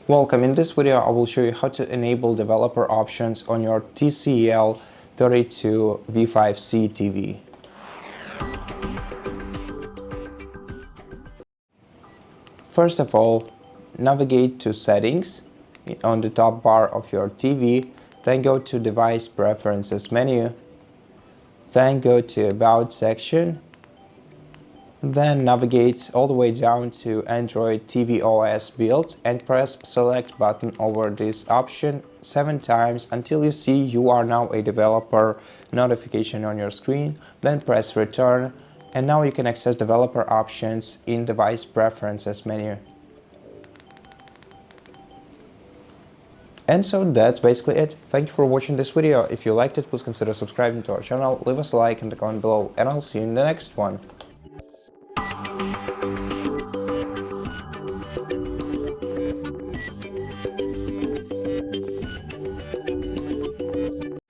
Welcome. In this video, I will show you how to enable developer options on your TCL 32V5C TV. First of all, navigate to Settings on the top bar of your TV, then go to Device Preferences menu, then go to About section, then navigate all the way down to Android TV OS build and press Select button over this option 7 times until you see you are now a developer notification on your screen. Then press Return, and now you can access developer options in Device Preferences menu. And so that's basically it. Thank you for watching this video. If you liked it, please consider subscribing to our channel, leave us a like and a comment below, and I'll see you in the next one.